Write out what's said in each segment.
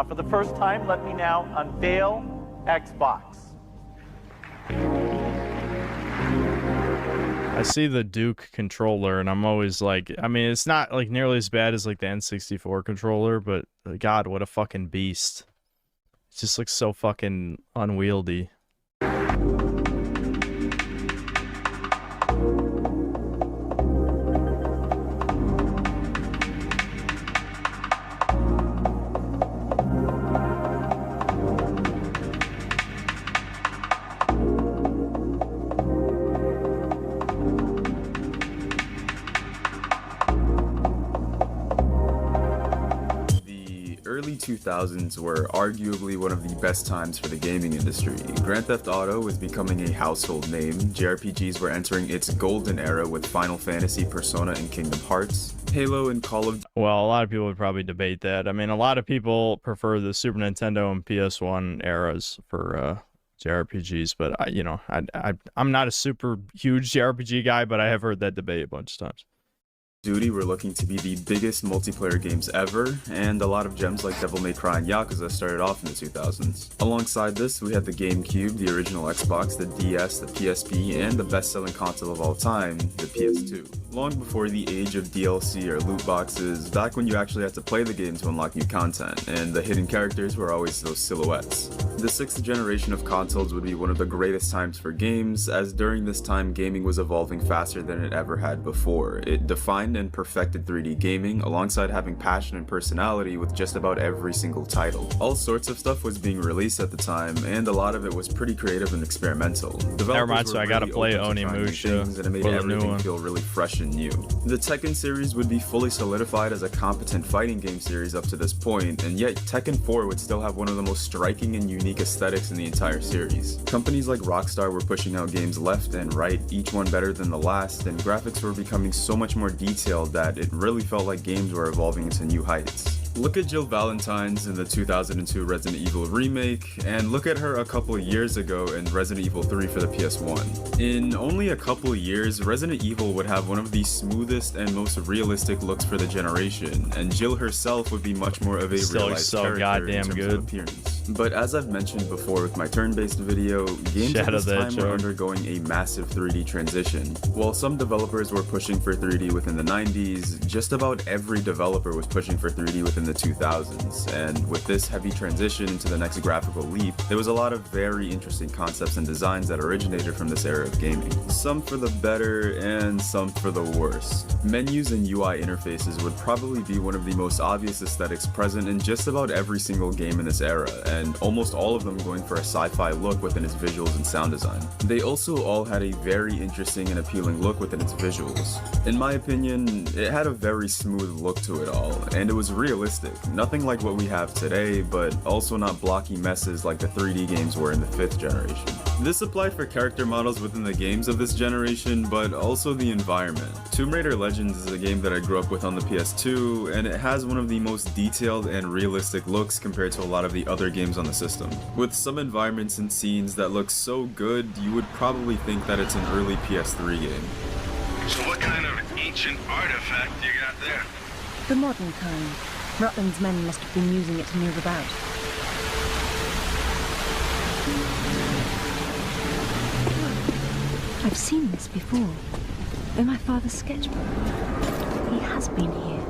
For the first time, let me now unveil Xbox. I see the Duke controller, and I'm always like, I mean, it's not like nearly as bad as like the N64 controller, but God, what a fucking beast. It just looks so fucking unwieldy. Early 2000s were arguably one of the best times for the gaming industry. Grand Theft Auto was becoming a household name, JRPGs were entering its golden era with Final Fantasy, Persona, and Kingdom Hearts. Halo and Call of... Well, a lot of people would probably debate that. I mean, a lot of people prefer the Super Nintendo and PS1 eras for JRPGs, but I'm not a super huge JRPG guy, but I have heard that debate a bunch of times. Duty were looking to be the biggest multiplayer games ever, and a lot of gems like Devil May Cry and Yakuza started off in the 2000s. Alongside this, we had the GameCube, the original Xbox, the DS, the PSP, and the best-selling console of all time, the PS2. Long before the age of DLC or loot boxes, back when you actually had to play the game to unlock new content, and the hidden characters were always those silhouettes. The 6th generation of consoles would be one of the greatest times for games, as during this time gaming was evolving faster than it ever had before. It defined and perfected 3D gaming, alongside having passion and personality with just about every single title. All sorts of stuff was being released at the time, and a lot of it was pretty creative and experimental. Never mind, so I gotta play Onimusha, and it made everything feel really fresh and new. The Tekken series would be fully solidified as a competent fighting game series up to this point, and yet Tekken 4 would still have one of the most striking and unique aesthetics in the entire series. Companies like Rockstar were pushing out games left and right, each one better than the last, and graphics were becoming so much more detailed that it really felt like games were evolving into new heights. Look at Jill Valentine's in the 2002 Resident Evil remake, and look at her a couple years ago in Resident Evil 3 for the PS1. In only a couple years, Resident Evil would have one of the smoothest and most realistic looks for the generation, and Jill herself would be much more of a realized character in terms of appearance. But as I've mentioned before with my turn-based video, games at this time were undergoing a massive 3D transition. While some developers were pushing for 3D within the 90s, just about every developer was pushing for 3D within the 2000s, and with this heavy transition into the next graphical leap, there was a lot of very interesting concepts and designs that originated from this era of gaming. Some for the better and some for the worst. Menus and UI interfaces would probably be one of the most obvious aesthetics present in just about every single game in this era, and almost all of them going for a sci-fi look within its visuals and sound design. They also all had a very interesting and appealing look within its visuals. In my opinion, it had a very smooth look to it all, and it was realistic. Nothing like what we have today, but also not blocky messes like the 3D games were in the 5th generation. This applied for character models within the games of this generation, but also the environment. Tomb Raider Legends is a game that I grew up with on the PS2, and it has one of the most detailed and realistic looks compared to a lot of the other games on the system. With some environments and scenes that look so good, you would probably think that it's an early PS3 game. So what kind of ancient artifact you got there? The modern kind. Rutland's men must have been using it to move about. I've seen this before. In my father's sketchbook. He has been here.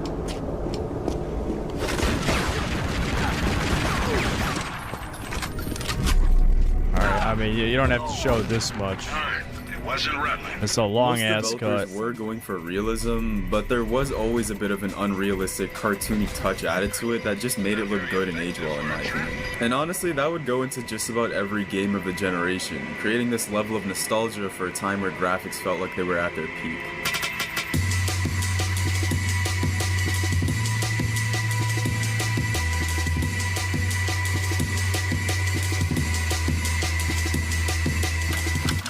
Alright, I mean, you don't have to show this much. Wasn't Rutland. It's a long ass Most cut. developers were going for realism, but there was always a bit of an unrealistic, cartoony touch added to it that just made it look good and age well in my opinion. And honestly, that would go into just about every game of the generation, creating this level of nostalgia for a time where graphics felt like they were at their peak.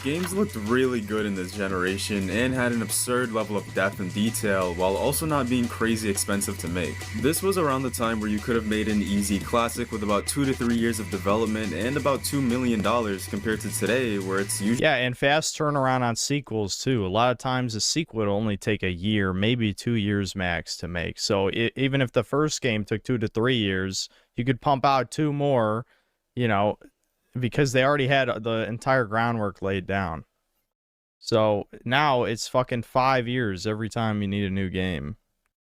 Games looked really good in this generation and had an absurd level of depth and detail while also not being crazy expensive to make. This was around the time where you could have made an easy classic with about 2 to 3 years of development and about $2 million compared to today where it's usually— Yeah, and fast turnaround on sequels too. A lot of times a sequel would only take a year, maybe 2 years max to make. So even if the first game took 2 to 3 years, you could pump out 2 more, you know, because they already had the entire groundwork laid down. So now it's fucking 5 years every time you need a new game.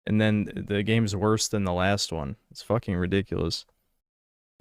And then the game's worse than the last one. It's fucking ridiculous.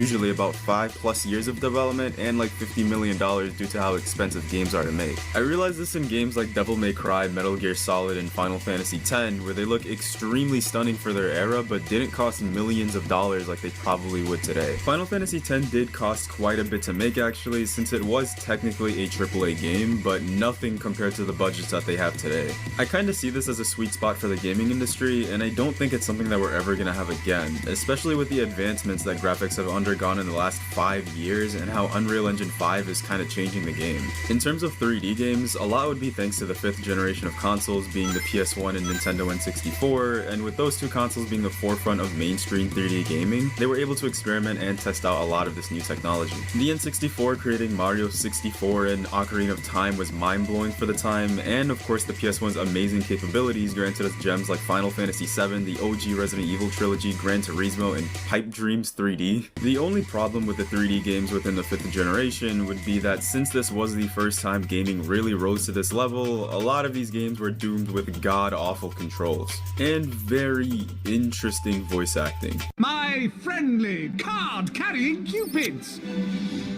Usually about 5+ years of development and like $50 million due to how expensive games are to make. I realize this in games like Devil May Cry, Metal Gear Solid, and Final Fantasy X, where they look extremely stunning for their era but didn't cost millions of dollars like they probably would today. Final Fantasy X did cost quite a bit to make actually, since it was technically a AAA game, but nothing compared to the budgets that they have today. I kinda see this as a sweet spot for the gaming industry, and I don't think it's something that we're ever gonna have again, especially with the advancements that graphics have undergone in the last 5 years and how Unreal Engine 5 is kind of changing the game. In terms of 3D games, a lot would be thanks to the 5th generation of consoles being the PS1 and Nintendo N64, and with those two consoles being the forefront of mainstream 3D gaming, they were able to experiment and test out a lot of this new technology. The N64 creating Mario 64 and Ocarina of Time was mind-blowing for the time, and of course the PS1's amazing capabilities granted us gems like Final Fantasy VII, the OG Resident Evil trilogy, Gran Turismo, and Pipe Dreams 3D. The only problem with the 3D games within the 5th generation would be that since this was the first time gaming really rose to this level, a lot of these games were doomed with god-awful controls and very interesting voice acting. My friendly card-carrying cupids!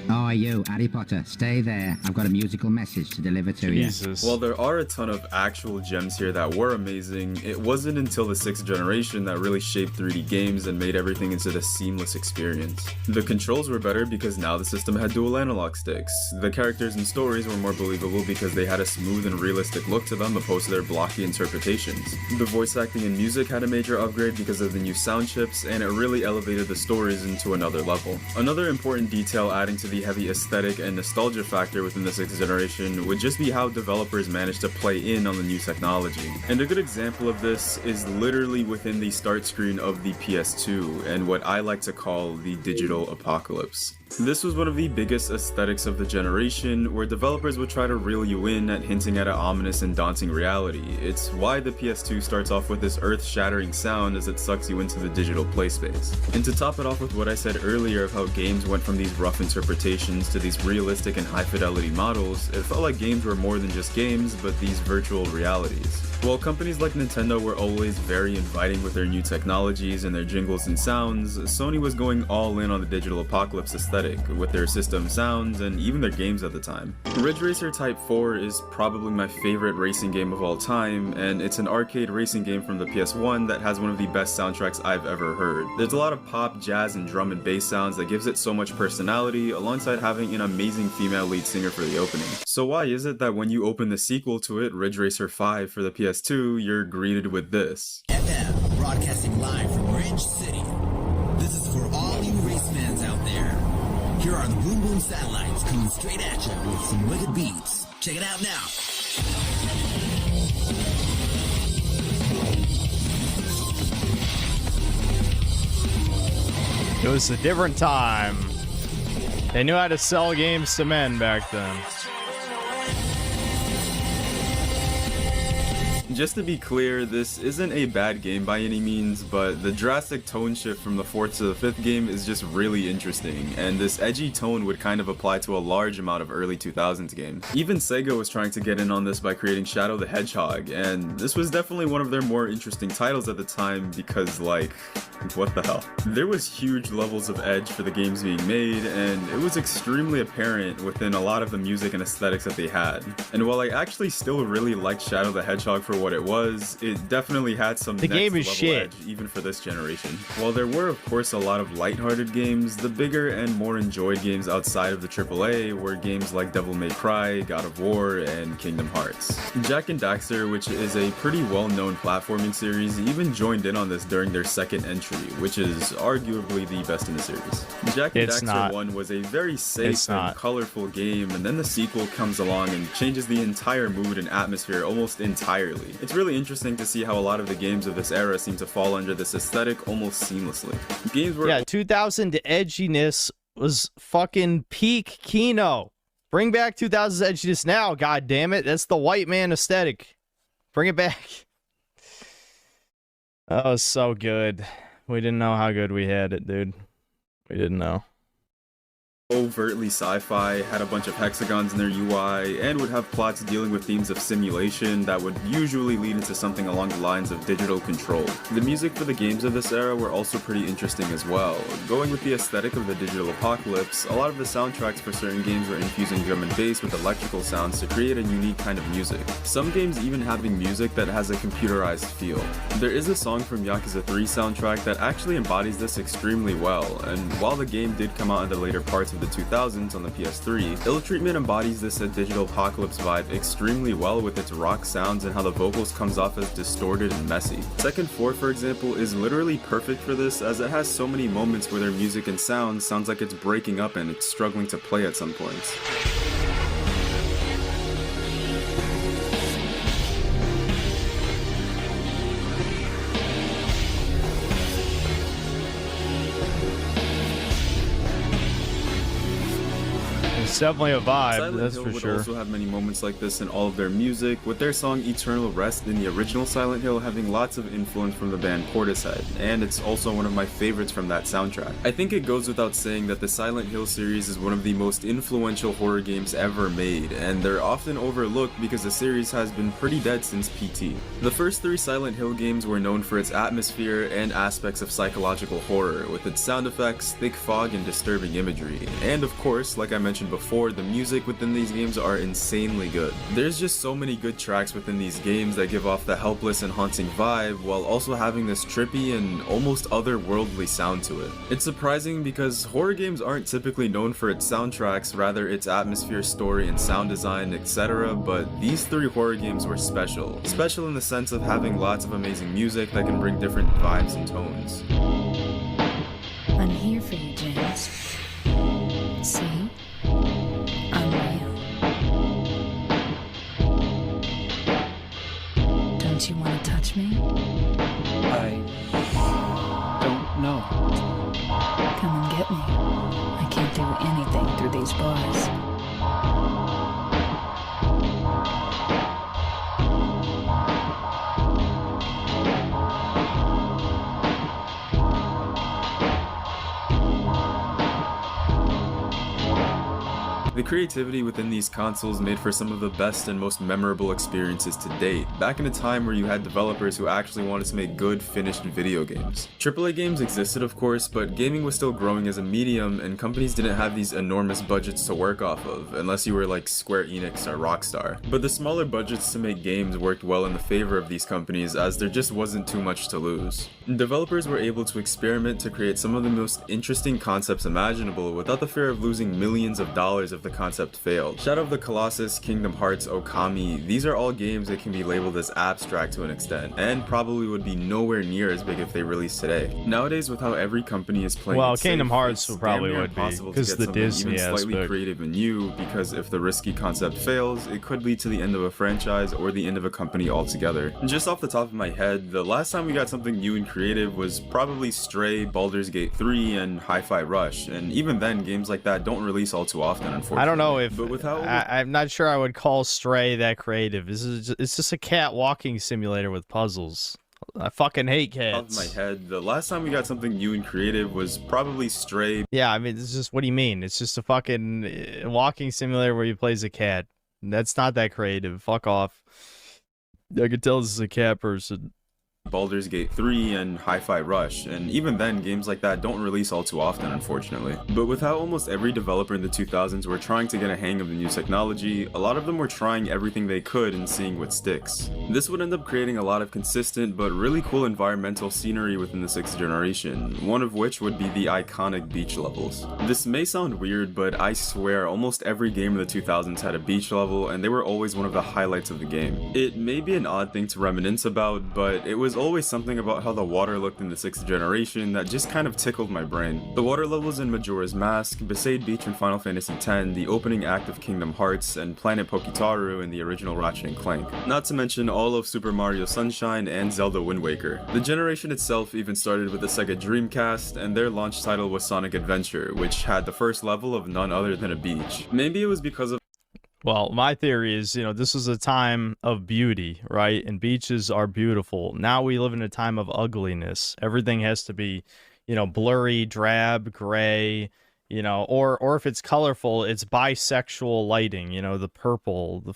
Oh, you, Harry Potter, stay there. I've got a musical message to deliver to you. Jesus. While there are a ton of actual gems here that were amazing, it wasn't until the 6th generation that really shaped 3D games and made everything into this seamless experience. The controls were better because now the system had dual analog sticks. The characters and stories were more believable because they had a smooth and realistic look to them opposed to their blocky interpretations. The voice acting and music had a major upgrade because of the new sound chips, and it really elevated the stories into another level. Another important detail adding to the heavy aesthetic and nostalgia factor within the 6th generation would just be how developers managed to play in on the new technology. And a good example of this is literally within the start screen of the PS2 and what I like to call the digital apocalypse. This was one of the biggest aesthetics of the generation, where developers would try to reel you in at hinting at an ominous and daunting reality. It's why the PS2 starts off with this earth-shattering sound as it sucks you into the digital playspace. And to top it off with what I said earlier of how games went from these rough interpretations to these realistic and high-fidelity models, it felt like games were more than just games, but these virtual realities. While companies like Nintendo were always very inviting with their new technologies and their jingles and sounds, Sony was going all in on the digital apocalypse aesthetic with their system sounds and even their games at the time. Ridge Racer Type 4 is probably my favorite racing game of all time, and it's an arcade racing game from the PS1 that has one of the best soundtracks I've ever heard. There's a lot of pop, jazz, and drum and bass sounds that gives it so much personality, alongside having an amazing female lead singer for the opening. So why is it that when you open the sequel to it, Ridge Racer 5 for the PS2, you're greeted with this? FM, broadcasting live from Ridge City. This is for all you race fans out there. Here are the Boom Boom Satellites coming straight at you with some wicked beats. Check it out now. It was a different time. They knew how to sell games to men back then. Just to be clear, this isn't a bad game by any means, but the drastic tone shift from the 4th to the 5th game is just really interesting, and this edgy tone would kind of apply to a large amount of early 2000s games. Even Sega was trying to get in on this by creating Shadow the Hedgehog, and this was definitely one of their more interesting titles at the time because, like, what the hell? There was huge levels of edge for the games being made, and it was extremely apparent within a lot of the music and aesthetics that they had. And while I actually still really liked Shadow the Hedgehog for what it was, it definitely had some The game is next-level shit. edge even for this generation. While there were of course a lot of lighthearted games, the bigger and more enjoyed games outside of the AAA were games like Devil May Cry, God of War, and Kingdom Hearts. Jak and Daxter, which is a pretty well-known platforming series, even joined in on this during their second entry, which is arguably the best in the series. Jak and Daxter 1 was a very safe and colorful game, and then the sequel comes along and changes the entire mood and atmosphere almost entirely. It's really interesting to see how a lot of the games of this era seem to fall under this aesthetic almost seamlessly. Games were 2000 edginess was fucking peak Kino. Bring back 2000's edginess now, god damn it. That's the white man aesthetic. Bring it back. That was so good. We didn't know how good we had it, dude. We didn't know. Overtly sci-fi, had a bunch of hexagons in their UI, and would have plots dealing with themes of simulation that would usually lead into something along the lines of digital control. The music for the games of this era were also pretty interesting as well. Going with the aesthetic of the digital apocalypse, a lot of the soundtracks for certain games were infusing drum and bass with electrical sounds to create a unique kind of music. Some games even having music that has a computerized feel. There is a song from Yakuza 3 soundtrack that actually embodies this extremely well, and while the game did come out in the later parts of the 2000s on the PS3, Ill Treatment embodies this digital apocalypse vibe extremely well with its rock sounds and how the vocals comes off as distorted and messy. Tekken 4, for example, is literally perfect for this, as it has so many moments where their music and sound sounds like it's breaking up and it's struggling to play at some points. It's definitely a vibe, Silent that's Hill for would sure. also have many moments like this in all of their music, with their song Eternal Rest in the original Silent Hill having lots of influence from the band Portishead, and it's also one of my favorites from that soundtrack. I think it goes without saying that the Silent Hill series is one of the most influential horror games ever made, and they're often overlooked because the series has been pretty dead since PT. The first three Silent Hill games were known for its atmosphere and aspects of psychological horror, with its sound effects, thick fog, and disturbing imagery. And of course, like I mentioned before, the music within these games are insanely good. There's just so many good tracks within these games that give off the helpless and haunting vibe, while also having this trippy and almost otherworldly sound to it. It's surprising because horror games aren't typically known for its soundtracks, rather its atmosphere, story, and sound design, etc., but these three horror games were special. Special in the sense of having lots of amazing music that can bring different vibes and tones. I'm here for you, James. See? I'm real. Don't you want to touch me? I don't know. Come and get me. I can't do anything through these bars. The creativity within these consoles made for some of the best and most memorable experiences to date, back in a time where you had developers who actually wanted to make good, finished video games. AAA games existed of course, but gaming was still growing as a medium, and companies didn't have these enormous budgets to work off of, unless you were like Square Enix or Rockstar. But the smaller budgets to make games worked well in the favor of these companies, as there just wasn't too much to lose. Developers were able to experiment to create some of the most interesting concepts imaginable without the fear of losing millions of dollars if the concept failed. Shadow of the Colossus, Kingdom Hearts, Okami, these are all games that can be labeled as abstract to an extent, and probably would be nowhere near as big if they released today. Nowadays, with how every company is playing it Kingdom safe, Hearts it's probably damn near would be, impossible to because get the something Disney even slightly aspect. creative and new, because if the risky concept fails, it could lead to the end of a franchise or the end of a company altogether. And just off the top of my head, the last time we got something new and creative was probably Stray, Baldur's Gate 3, and Hi-Fi Rush, and even then, games like that don't release all too often, unfortunately. I don't know if but with how I'm not sure I would call Stray that creative. It's just a cat walking simulator with puzzles. I fucking hate cats. Off my head, the last time we got something new and creative was probably Stray. Yeah, I mean, it's just, what do you mean? It's just a fucking walking simulator where you play as a cat. That's not that creative. Fuck off. I could tell this is a cat person. Baldur's Gate 3 and Hi-Fi Rush, and even then, games like that don't release all too often, unfortunately. But with how almost every developer in the 2000s were trying to get a hang of the new technology, a lot of them were trying everything they could and seeing what sticks. This would end up creating a lot of consistent but really cool environmental scenery within the 6th generation, one of which would be the iconic beach levels. This may sound weird, but I swear almost every game in the 2000s had a beach level, and they were always one of the highlights of the game. It may be an odd thing to reminisce about, but it was always something about how the water looked in the 6th generation that just kind of tickled my brain. The water levels in Majora's Mask, Besaid Beach in Final Fantasy X, the opening act of Kingdom Hearts, and Planet Pokitaru in the original Ratchet & Clank. Not to mention all of Super Mario Sunshine and Zelda Wind Waker. The generation itself even started with the Sega Dreamcast, and their launch title was Sonic Adventure, which had the first level of none other than a beach. Maybe it was because of Well, my theory is, this is a time of beauty, right? And beaches are beautiful. Now we live in a time of ugliness. Everything has to be, blurry, drab, gray, or if it's colorful, it's bisexual lighting, the purple, the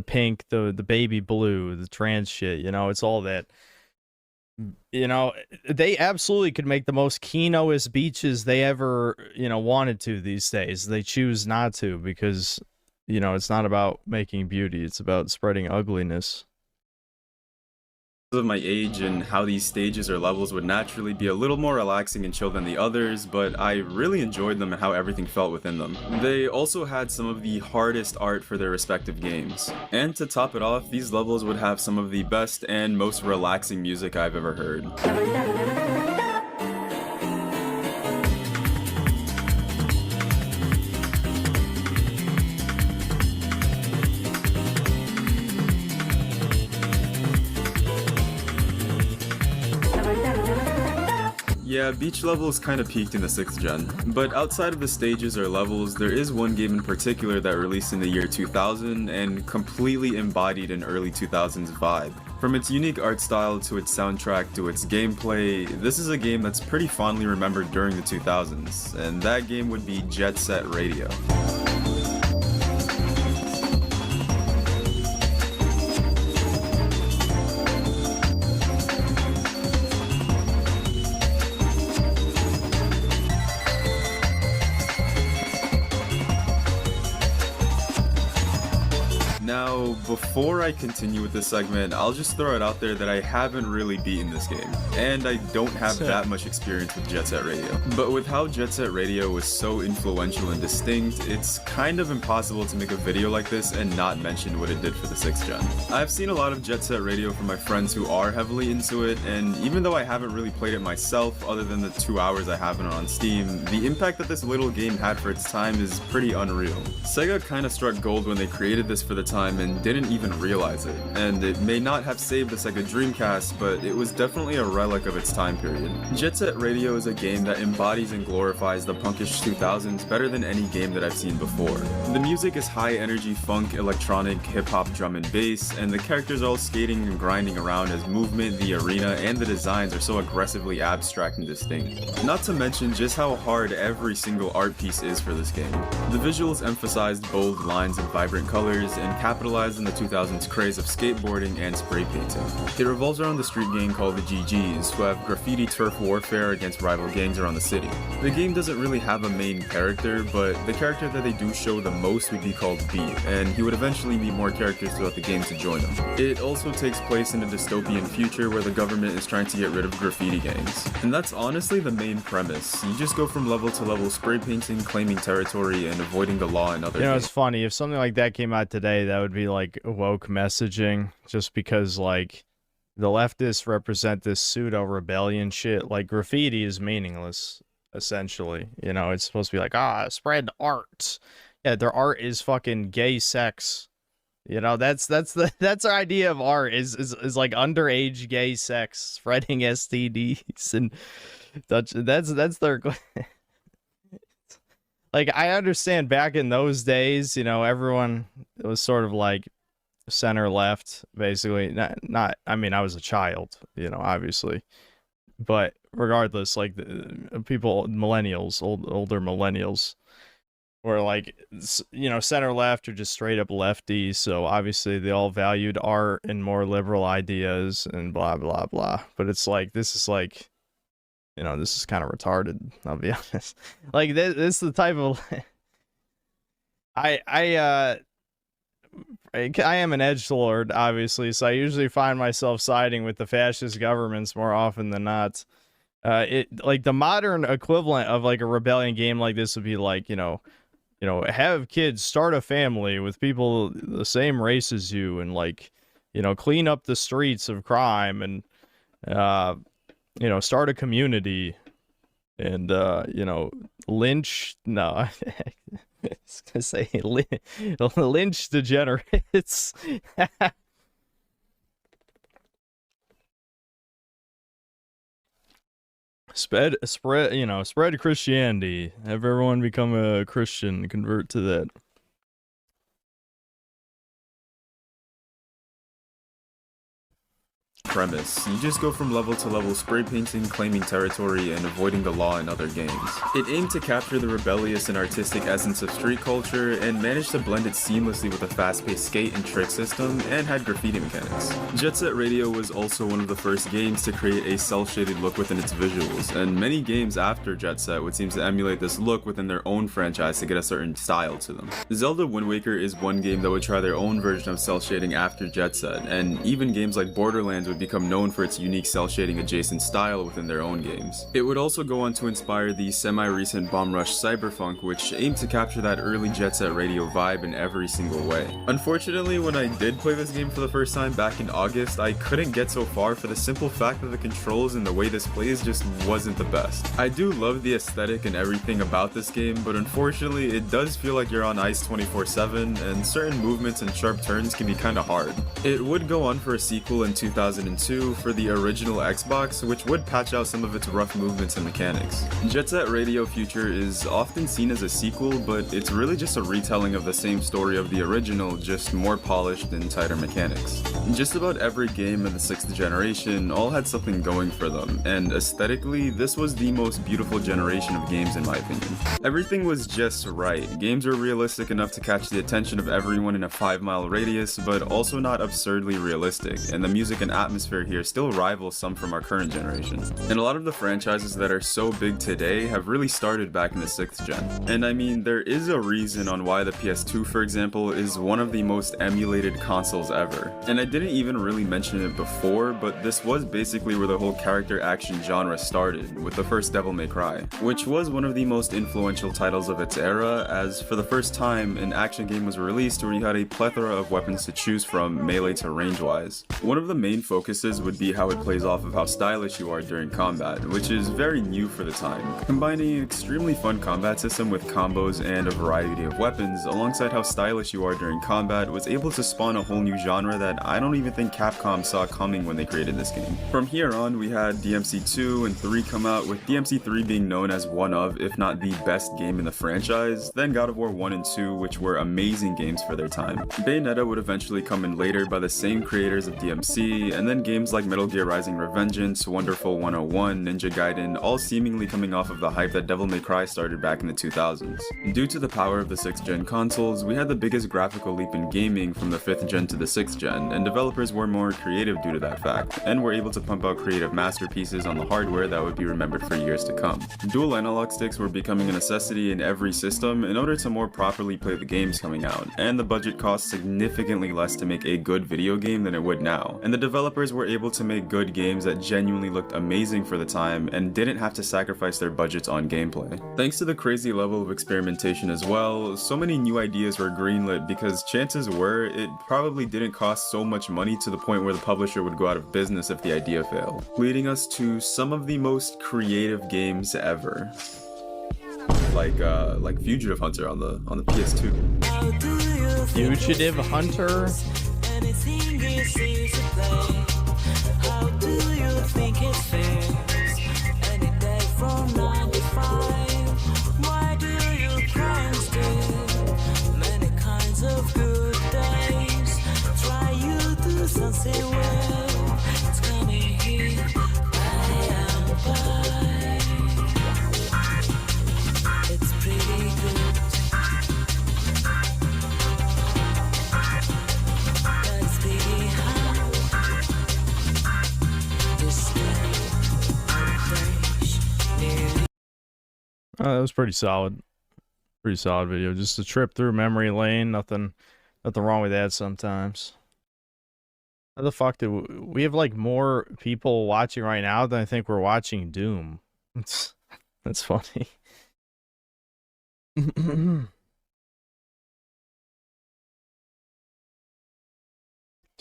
pink, the baby blue, the trans shit, it's all that. They absolutely could make the most Kinoist beaches they ever, wanted to these days. They choose not to because it's not about making beauty, it's about spreading ugliness. Of my age and how these stages or levels would naturally be a little more relaxing and chill than the others, but I really enjoyed them and how everything felt within them. They also had some of the hardest art for their respective games. And to top it off, these levels would have some of the best and most relaxing music I've ever heard. Yeah, beach levels kinda peaked in the 6th gen, but outside of the stages or levels, there is one game in particular that released in the year 2000 and completely embodied an early 2000s vibe. From its unique art style to its soundtrack to its gameplay, this is a game that's pretty fondly remembered during the 2000s, and that game would be Jet Set Radio. Now, before I continue with this segment, I'll just throw it out there that I haven't really beaten this game, and I don't have that much experience with Jet Set Radio. But with how Jet Set Radio was so influential and distinct, it's kind of impossible to make a video like this and not mention what it did for the 6th gen. I've seen a lot of Jet Set Radio from my friends who are heavily into it, and even though I haven't really played it myself, other than the 2 hours I have it on Steam, the impact that this little game had for its time is pretty unreal. Sega kinda struck gold when they created this for the time and didn't even realize it, and it may not have saved the Sega Dreamcast, but it was definitely a relic of its time period. Jet Set Radio is a game that embodies and glorifies the punkish 2000s better than any game that I've seen before. The music is high energy funk, electronic, hip-hop, drum and bass, and the characters are all skating and grinding around as movement, the arena, and the designs are so aggressively abstract and distinct. Not to mention just how hard every single art piece is for this game. The visuals emphasized bold lines and vibrant colors, and capitalized on the 2000s craze of skateboarding and spray painting. It revolves around the street gang called the GGs, who have graffiti turf warfare against rival gangs around the city. The game doesn't really have a main character, but the character that they do show the most would be called B, and he would eventually meet more characters throughout the game to join him. It also takes place in a dystopian future where the government is trying to get rid of graffiti gangs. And that's honestly the main premise. You just go from level to level spray painting, claiming territory, and avoiding the law and other things. It's funny, if something like that came out today, that would be like woke messaging, just because like the leftists represent this pseudo rebellion shit. Like graffiti is meaningless, essentially. It's supposed to be like, spread art. Yeah, their art is fucking gay sex. That's our idea of art is like underage gay sex, spreading STDs, and that's their. Like, I understand back in those days, everyone was sort of like center left, basically. Not I mean, I was a child, obviously. But regardless, like the people, millennials, older millennials were like, you know, center left or just straight up lefty. So obviously they all valued art and more liberal ideas and blah, blah, blah. But it's like, this is like, you know, this is kind of retarded, I'll be honest. Like, this is the type of... I am an edgelord, obviously, so I usually find myself siding with the fascist governments more often than not. Like, the modern equivalent of, like, a rebellion game like this would be like, you know, have kids start a family with people the same race as you, and, like, you know, clean up the streets of crime, and you know, start a community, and you know, lynch I was gonna say lynch degenerates. spread Christianity. Have everyone become a Christian, convert to that. Premise. You just go from level to level spray painting, claiming territory, and avoiding the law in other games. It aimed to capture the rebellious and artistic essence of street culture, and managed to blend it seamlessly with a fast-paced skate and trick system, and had graffiti mechanics. Jet Set Radio was also one of the first games to create a cel-shaded look within its visuals, and many games after Jet Set would seem to emulate this look within their own franchise to get a certain style to them. Zelda Wind Waker is one game that would try their own version of cel shading after Jet Set, and even games like Borderlands would become known for its unique cel shading adjacent style within their own games. It would also go on to inspire the semi-recent Bomb Rush Cyberpunk, which aimed to capture that early Jet Set Radio vibe in every single way. Unfortunately, when I did play this game for the first time back in August, I couldn't get so far for the simple fact that the controls and the way this plays just wasn't the best. I do love the aesthetic and everything about this game, but unfortunately it does feel like you're on ice 24/7, and certain movements and sharp turns can be kinda hard. It would go on for a sequel in 2002 for the original Xbox, which would patch out some of its rough movements and mechanics. Jet Set Radio Future is often seen as a sequel, but it's really just a retelling of the same story of the original, just more polished and tighter mechanics. Just about every game in the 6th generation all had something going for them, and aesthetically, this was the most beautiful generation of games in my opinion. Everything was just right. Games were realistic enough to catch the attention of everyone in a 5-mile radius, but also not absurdly realistic, and the music and atmosphere here still rivals some from our current generation. And a lot of the franchises that are so big today have really started back in the 6th gen. And I mean, there is a reason on why the PS2, for example, is one of the most emulated consoles ever. And I didn't even really mention it before, but this was basically where the whole character action genre started, with the first Devil May Cry, which was one of the most influential titles of its era, as for the first time, an action game was released where you had a plethora of weapons to choose from, melee to range-wise. One of the main focuses would be how it plays off of how stylish you are during combat, which is very new for the time. Combining an extremely fun combat system with combos and a variety of weapons, alongside how stylish you are during combat, was able to spawn a whole new genre that I don't even think Capcom saw coming when they created this game. From here on, we had DMC 2 and 3 come out, with DMC 3 being known as one of, if not the best game in the franchise, then God of War 1 and 2, which were amazing games for their time. Bayonetta would eventually come in later by the same creators of DMC, and then games like Metal Gear Rising Revengeance, Wonderful 101, Ninja Gaiden, all seemingly coming off of the hype that Devil May Cry started back in the 2000s. Due to the power of the 6th gen consoles, we had the biggest graphical leap in gaming from the 5th gen to the 6th gen, and developers were more creative due to that fact, and were able to pump out creative masterpieces on the hardware that would be remembered for years to come. Dual analog sticks were becoming a necessity in every system in order to more properly play the games coming out, and the budget cost significantly less to make a good video game than it would now, and the developers were able to make good games that genuinely looked amazing for the time and didn't have to sacrifice their budgets on gameplay. Thanks to the crazy level of experimentation as well, so many new ideas were greenlit because chances were it probably didn't cost so much money to the point where the publisher would go out of business if the idea failed, leading us to some of the most creative games ever. Like Fugitive Hunter on the PS2. Fugitive Hunter? How do you think it feels? Any day from 9 to 5. Why do you cry still? Many kinds of good days. Try you to sunset well. It's coming here by and by. It's pretty good. That was pretty solid. Pretty solid video. Just a trip through memory lane. Nothing wrong with that sometimes. How the fuck do we have like more people watching right now than I think we're watching Doom? That's funny.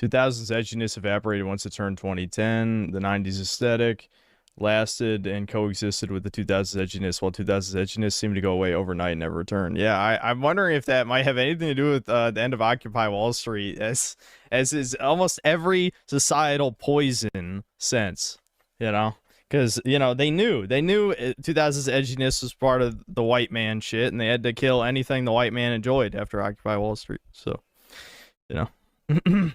2000's edginess evaporated once it turned 2010. The 90s aesthetic lasted and coexisted with the 2000's edginess, while 2000's edginess seemed to go away overnight and never returned. Yeah, I'm wondering if that might have anything to do with the end of Occupy Wall Street, as is almost every societal poison sense, you know? Because, you know, they knew 2000's edginess was part of the white man shit, and they had to kill anything the white man enjoyed after Occupy Wall Street. So, you know.